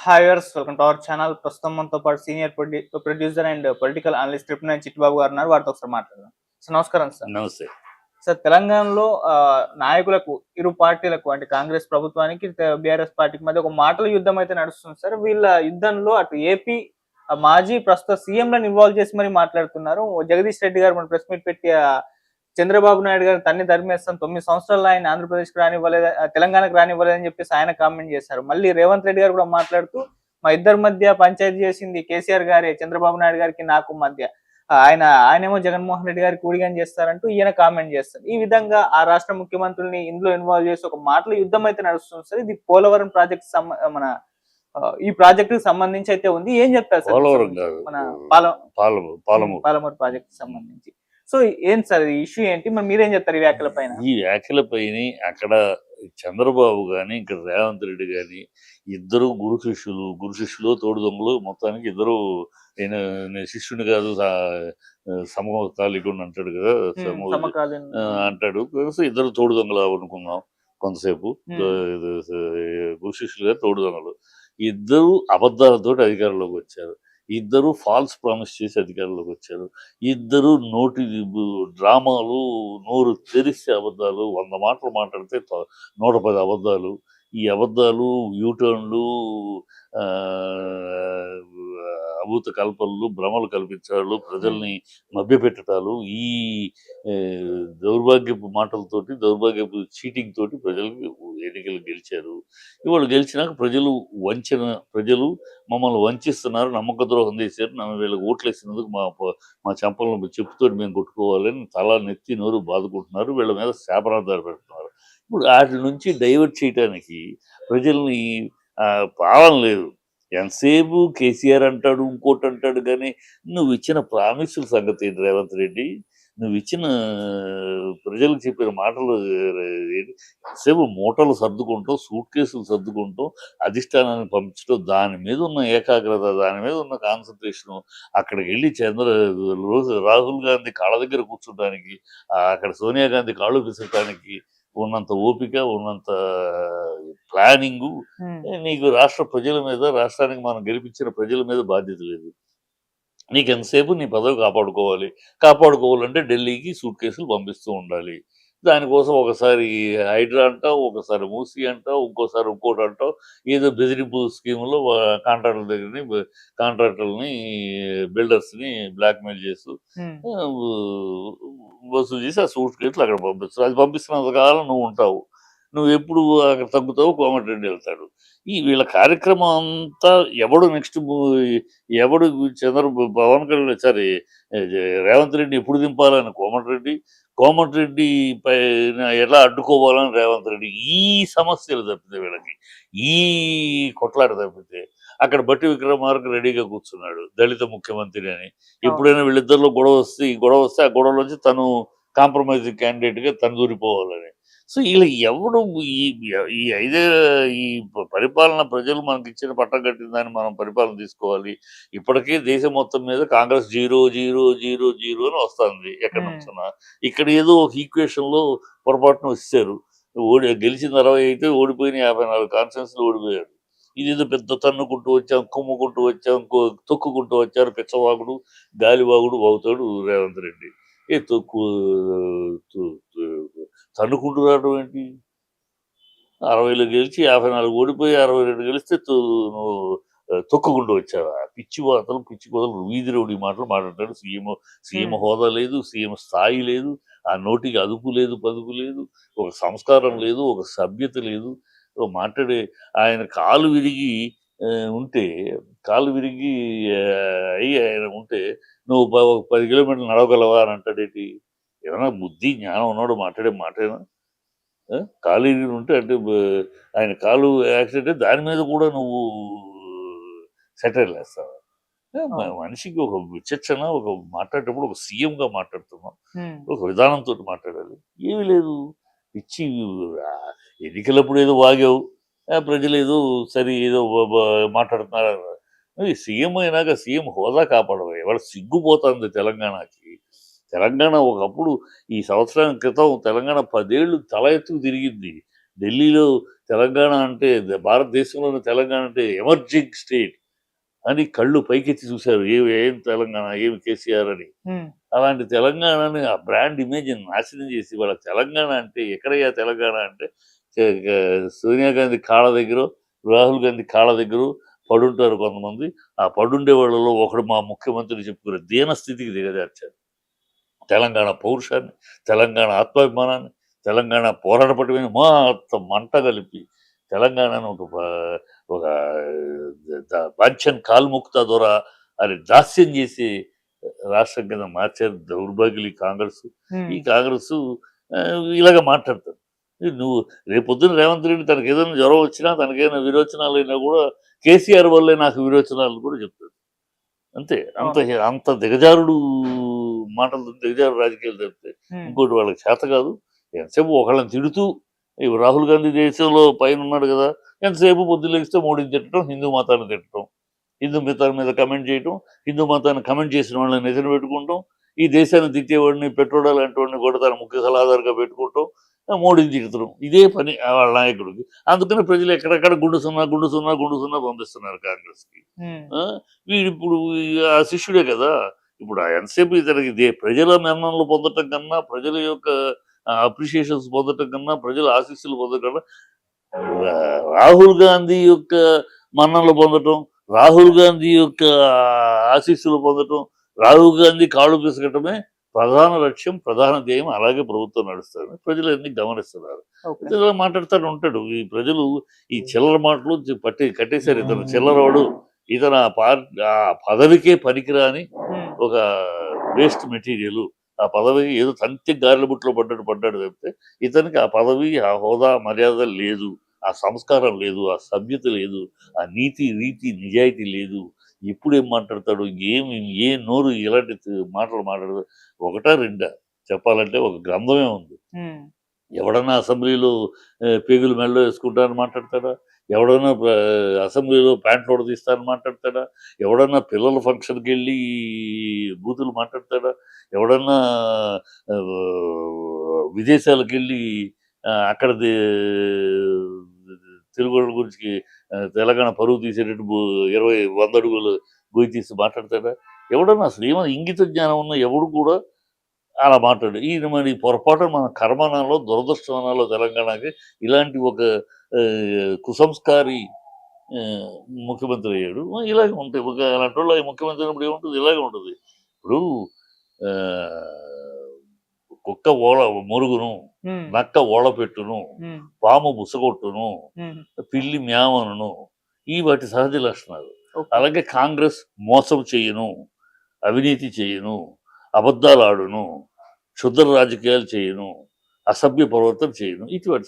Hi viewers, welcome to our channel. ప్రస్తుతం మనతో పాటు senior producer and political analyst triple Chittibabu గారు ఉన్నారు. వారితో ఒకసారి మాట్లాడదాం. సార్ నమస్కారం సార్. నమస్తే. సార్, తెలంగాణలో నాయకులకు ఇరు పార్టీలకు అంటే కాంగ్రెస్ ప్రభుత్వానికి బీఆర్ఎస్ పార్టీకి మధ్య ఒక మాటల యుద్ధం అయితే నడుస్తుంది సార్. వీళ్ళ యుద్ధంలో అటు ఏపీ మాజీ ప్రస్తుత సీఎంలను ఇన్వాల్వ్ చేసి మరి మాట్లాడుతున్నారు. జగదీష్ రెడ్డి గారు మన ప్రెస్ మీట్ పెట్టి చంద్రబాబు నాయుడు గారు తన్ని ధర్మేస్తాం 9 సంవత్సరాలు ఆయన ఆంధ్రప్రదేశ్కి రానివ్వలేదు, తెలంగాణకు రానివ్వలేదని చెప్పేసి ఆయన కామెంట్ చేశారు. మళ్ళీ రేవంత్ రెడ్డి గారు కూడా మాట్లాడుతూ మా ఇద్దరి మధ్య పంచాయతీ చేసింది కేసీఆర్ గారే, చంద్రబాబు నాయుడు గారికి నాకు మధ్య ఆయనేమో జగన్మోహన్ రెడ్డి గారికి ఊడిగం చేస్తారంటూ ఈయన కామెంట్ చేస్తారు. ఈ విధంగా ఆ రాష్ట్ర ముఖ్యమంత్రుల్ని ఇందులో ఇన్వాల్వ్ చేసి ఒక మాటల యుద్ధం అయితే నడుస్తుంది సార్. ఇది పోలవరం ప్రాజెక్ట్ మన ఈ ప్రాజెక్ట్ కి సంబంధించి అయితే ఉంది. ఏం చెప్తారు సార్ మన పాలమూరు ప్రాజెక్ట్ కి సంబంధించి? సో ఏంటి సార్ ఈ ఇష్యూ ఏంటి, మరి మీరేం చెప్తారు ఈ వ్యాఖ్యల పైన? ఈ వ్యాఖ్యల పైన అక్కడ చంద్రబాబు గాని ఇక్కడ రేవంత్ రెడ్డి గాని ఇద్దరు గురు శిష్యులు తోడు దొంగలు. మొత్తానికి ఇద్దరు నేను శిష్యుని కాదు సమకాలికుడు అంటాడు కదా, అంటాడు. ఇద్దరు తోడు దొంగలు అనుకుందాం కొంతసేపు. గురు శిష్యులుగా తోడు దొంగలు ఇద్దరు అబద్ధాలతో అధికారంలోకి వచ్చారు. ఇద్దరు ఫాల్స్ ప్రామిస్ చేసి అధికారంలోకి వచ్చారు. ఇద్దరు నోటి డ్రామాలు, నోరు తెరిస్తే అబద్ధాలు, 100 మాటలు మాట్లాడితే 110 అబద్ధాలు. ఈ అబద్ధాలు, యూటర్న్లు, అభూత కల్పనలు, భ్రమలు కల్పించాలు, ప్రజల్ని మభ్యపెట్టడాలు, ఈ దౌర్భాగ్యపు మాటలతోటి, దౌర్భాగ్యపు చీటింగ్ తోటి ప్రజలకు ఎన్నికలు గెలిచారు. ఇవాళ గెలిచినాక ప్రజలు మమ్మల్ని వంచిస్తున్నారు, నమ్మక ద్రోహం చేశారు, వీళ్ళకి ఓట్లు వేసినందుకు మా చెంపలను చెప్పుతోటి మేము కొట్టుకోవాలని తల నెత్తి నోరు బాదుకుంటున్నారు. వీళ్ళ మీద శాపనార్థాలు పెడుతున్నారు. ఇప్పుడు వాటి నుంచి డైవర్ట్ చేయడానికి ప్రజల్ని పాలన లేదు. ఎంతసేపు కేసీఆర్ అంటాడు, ఇంకోటి అంటాడు. కానీ నువ్వు ఇచ్చిన ప్రామిసుల సంగతి ఏంటి రేవంత్ రెడ్డి? నువ్వు ఇచ్చిన ప్రజలకు చెప్పిన మాటలు ఎంతసేపు మూటలు సర్దుకుంటాం, సూట్ కేసులు సర్దుకుంటాం, అధిష్టానాన్ని పంపించడం, దాని మీద ఉన్న ఏకాగ్రత, దాని మీద ఉన్న కాన్సన్ట్రేషను, అక్కడికి వెళ్ళి రాహుల్ గాంధీ కాళ్ళ దగ్గర కూర్చోడానికి, అక్కడ సోనియా గాంధీ కాళ్ళు పిసరటానికి ఉన్నంత ఓపిక, ఉన్నంత ప్లానింగు నీకు రాష్ట్ర ప్రజల మీద, రాష్ట్రానికి మనం గెలిపించిన ప్రజల మీద బాధ్యత లేదు. నీకు ఎంతసేపు నీ పదవి కాపాడుకోవాలంటే ఢిల్లీకి సూట్ కేసులు పంపిస్తూ ఉండాలి. దానికోసం ఒకసారి హైడ్రా అంటావు, ఒకసారి మూసీ అంటావు, ఇంకోసారి ఇంకోటి అంటావు. ఏదో బెదిరింపు స్కీములో కాంట్రాక్టర్ని బిల్డర్స్ని బ్లాక్మెయిల్ చేస్తూ వసూలు చేసి ఆ సూట్ కేసులు అక్కడ పంపిస్తారు. అది పంపిస్తున్నంత కాలం నువ్వు ఉంటావు. నువ్వు ఎప్పుడు అక్కడ తగ్గుతావు, కోమటిరెడ్డి వెళ్తాడు. వీళ్ళ కార్యక్రమం అంతా ఎవడు పవన్ కళ్యాణ్ సరే రేవంత్ రెడ్డి ఎప్పుడు దింపాలని కోమటిరెడ్డి పైన ఎలా అడ్డుకోవాలని రేవంత్ రెడ్డి. ఈ సమస్యలు తప్పితే వీళ్ళకి, ఈ కొట్లాట తప్పితే అక్కడ బట్టి విక్రమార్క రెడీగా కూర్చున్నాడు దళిత ముఖ్యమంత్రి అని. ఎప్పుడైనా వీళ్ళిద్దరిలో గొడవ వస్తే ఆ గొడవలోంచి తను కాంప్రమైజింగ్ క్యాండిడేట్గా తను దూరిపోవాలని. సో ఇలా ఎవడు ఈ పరిపాలన ప్రజలు మనకి ఇచ్చిన పట్టం కట్టిన దాన్ని మనం పరిపాలన తీసుకోవాలి. ఇప్పటికే దేశం మొత్తం మీద కాంగ్రెస్ 0-0-0-0 అని వస్తుంది ఎక్కడి నుంచున్నా. ఇక్కడ ఏదో ఒక ఈక్వేషన్లో పొరపాటున వచ్చారు. గెలిచిన 60 అయితే ఓడిపోయిన 54 కాన్స్టిట్యూన్సీలు ఓడిపోయారు. ఇదేదో పెద్ద తన్నుకుంటూ వచ్చాం, కుమ్ముకుంటూ వచ్చాం, తొక్కుకుంటూ వచ్చారు. పిచ్చవాగుడు, గాలివాగుడు వాగుతాడు రేవంత్ రెడ్డి. తన్నుకుంటూ రావడం ఏంటి? 60లో గెలిచి 54 ఓడిపోయి 62 గెలిస్తే నువ్వు తొక్కుకుంటూ వచ్చావా? పిచ్చి కోతలు వీధి రౌడీ మాటలు మాట్లాడతాడు. సీఎం హోదా లేదు, సీఎం స్థాయి లేదు, ఆ నోటికి అదుపు లేదు, పదుపు లేదు, ఒక సంస్కారం లేదు, ఒక సభ్యత లేదు. మాట్లాడే ఆయన కాలు విరిగి ఆయన ఉంటే నువ్వు 10 కిలోమీటర్లు నడవగలవా అని అంటాడేంటి? ఏమైనా బుద్ధి జ్ఞానం ఉన్నాడు మాట్లాడే మాటేనా? కాలు విరిగి ఉంటే అంటే ఆయన కాలు యాక్సిడెంట్ దాని మీద కూడా నువ్వు సెటైర్లు వేస్తావా? మనిషికి ఒక విచక్షణ, ఒక మాట్లాడేటప్పుడు ఒక సీఎంగా మాట్లాడుతున్నాం, ఒక విధానంతో మాట్లాడాలి. ఏమీ లేదు. పిచ్చి ఎన్నికలప్పుడు ఏదో వాగావు, ప్రజలు ఏదో సరే ఏదో మాట్లాడుతున్నారు. సీఎం అయినాక సీఎం హోదా కాపాడవు. ఎవరు సిగ్గుపోతుంది తెలంగాణకి. తెలంగాణ ఒకప్పుడు ఈ సంవత్సరాల క్రితం తెలంగాణ 10 ఏళ్ళు తల ఎత్తుకు తిరిగింది. ఢిల్లీలో తెలంగాణ అంటే భారతదేశంలోని తెలంగాణ అంటే ఎమర్జింగ్ స్టేట్ అని కళ్ళు పైకెత్తి చూశారు. ఏం తెలంగాణ, ఏమి కేసీఆర్ అని. ఉమ్, అలాంటి తెలంగాణని ఆ బ్రాండ్ ఇమేజ్‌ని నాశనం చేసి ఇవాళ తెలంగాణ అంటే ఎక్కడయ్యా తెలంగాణ అంటే సోనియా గాంధీ కాళ్ళ దగ్గరో, రాహుల్ గాంధీ కాళ్ళ దగ్గరో పడుంటారు కొంతమంది. ఆ పడుండే వాళ్ళలో ఒకడు మా ముఖ్యమంత్రి చెప్పుకునే దీన స్థితికి దిగజార్చారు. తెలంగాణ పౌరుషాన్ని, తెలంగాణ ఆత్మాభిమానాన్ని, తెలంగాణ పోరాట పటిమని మొత్తం మంట కలిపి తెలంగాణను ఒక బాంఛన్ కాల్ముక్త దొర అని దాస్యం చేసి రాష్ట్రం కింద మార్చారు దౌర్భాగ్యులు ఈ కాంగ్రెస్. ఉమ్, ఈ కాంగ్రెస్ ఇలాగ మాట్లాడతారు. నువ్వు రేపొద్దున రేవంత్ రెడ్డి తనకి ఏదైనా జ్వరం వచ్చినా, తనకేదైనా విరోచనాలు అయినా కూడా కేసీఆర్ వల్లే నాకు విరోచనాలు కూడా చెప్తాడు. అంతే. అంత అవును. అంత దిగజారుడు మాటలతో దిగజారుడు రాజకీయాలు జరిపితే ఉమ్, ఇంకోటి వాళ్ళకి చేత కాదు. ఎంతసేపు ఒకళ్ళని తిడుతూ ఇప్పుడు రాహుల్ గాంధీ దేశంలో పైన ఉన్నాడు కదా! ఎంతసేపు పొద్దున్న లెగిస్తే మోడీని తిట్టడం, హిందూ మతాన్ని తిట్టడం, హిందూ మతాల మీద కమెంట్ చేయటం, హిందూ మతాన్ని కమెంట్ చేసిన వాళ్ళని నెత్తిన పెట్టుకుంటాం, ఈ దేశాన్ని తిట్టేవాడిని పెట్రోడా లాంటి వాడిని కూడా తన ముఖ్య సలహాదారుగా పెట్టుకుంటాం, మోడీని తిడుతున్నాం. ఇదే పని వాళ్ళ నాయకుడికి. అందుకని ప్రజలు ఎక్కడెక్కడ గుండు సున్నా, గుండు సున్నా, గుండు సున్నా పంపిస్తున్నారు కాంగ్రెస్‌కి. ఉమ్, ఆ! వీడిప్పుడు ఆ శిష్యుడే కదా! ఇప్పుడు ఎంతసేపు ఇతనికి ప్రజల మన్ననలు పొందటం కన్నా, ప్రజల యొక్క అప్రిషియేషన్స్ పొందటం కన్నా, ప్రజల ఆశీస్సులు పొందటం కన్నా, రాహుల్ గాంధీ యొక్క మన్ననలు పొందటం, రాహుల్ గాంధీ యొక్క ఆశీస్సులు పొందటం, రాహుల్ గాంధీ కాళ్ళు పిసకటమే ప్రధాన లక్ష్యం, ప్రధాన ధ్యేయం. అలాగే ప్రభుత్వం నడుస్తుంది. ప్రజలన్నీ గమనిస్తున్నారు. ఓకే. ఇలా మాట్లాడుతూనే ఉంటాడు. ఈ ప్రజలు ఈ చిల్లర మాటలు కట్టేశారు. ఇతను చిల్లరవాడు, ఇతను ఆ పదవికే పనికిరాని ఉమ్, ఒక వేస్ట్ మెటీరియల్. ఆ పదవి ఏదో తంతి గారెల బుట్టలో పడ్డాడు తప్పితే ఇతనికి ఆ పదవి, ఆ హోదా, మర్యాద లేదు. ఆ సంస్కారం లేదు, ఆ సభ్యత లేదు, ఆ నీతి, రీతి, నిజాయితీ లేదు. ఎప్పుడేం మాట్లాడతాడు, ఏ నోరు ఎలాంటి మాటలు మాట్లాడదు. ఒకటా రెండా చెప్పాలంటే ఒక గ్రంథమే ఉంది. ఉమ్, ఎవడన్నా అసెంబ్లీలో పేగులు మెడలో వేసుకుంటానని మాట్లాడతాడా? ఎవడన్నా అసెంబ్లీలో ప్యాంట్లు ఉడదీస్తానని మాట్లాడతాడా? ఎవడన్నా పిల్లల ఫంక్షన్‌కెళ్ళి బూతులు మాట్లాడతాడా? ఎవడన్నా విదేశాలకెళ్ళి అక్కడిది తెలుగోళ్ళ గురించి తెలంగాణ పరువు తీసేటట్టు 20, 100 అడుగులు గొయ్యి తీసి మాట్లాడతాడా? ఎవడన్నా అసలు ఏమైనా ఇంగిత జ్ఞానం ఉన్న ఎవడు కూడా అలా మాట్లాడు. ఈయన మరి పొరపాటున మన కర్మనాలో, దురదృష్టమనాలో తెలంగాణకి ఇలాంటి ఒక కుసంస్కారి ఆహ్, ముఖ్యమంత్రి అయ్యాడు. ఇలాగే ఉంటాయి. అలాంటోళ్ళు ముఖ్యమంత్రి అయినప్పుడు ఏముంటది? ఇలాగే ఉంటది. ఇప్పుడు ఆహ్, కుక్క మొరుగును, ఉమ్, నక్క ఓళ పెట్టును, ఉమ్, పాము బుసగొట్టును, ఉమ్, పిల్లి మ్యావనును. ఈ వాటి సహజ లక్షణాలు. ఓకే. అలాగే కాంగ్రెస్ మోసం చెయ్యను, అవినీతి చెయ్యను, అబద్ధాలాడును, క్షుద్ర రాజకీయాలు చేయను, అసభ్య ప్రవర్తన చేయను. ఇటువంటి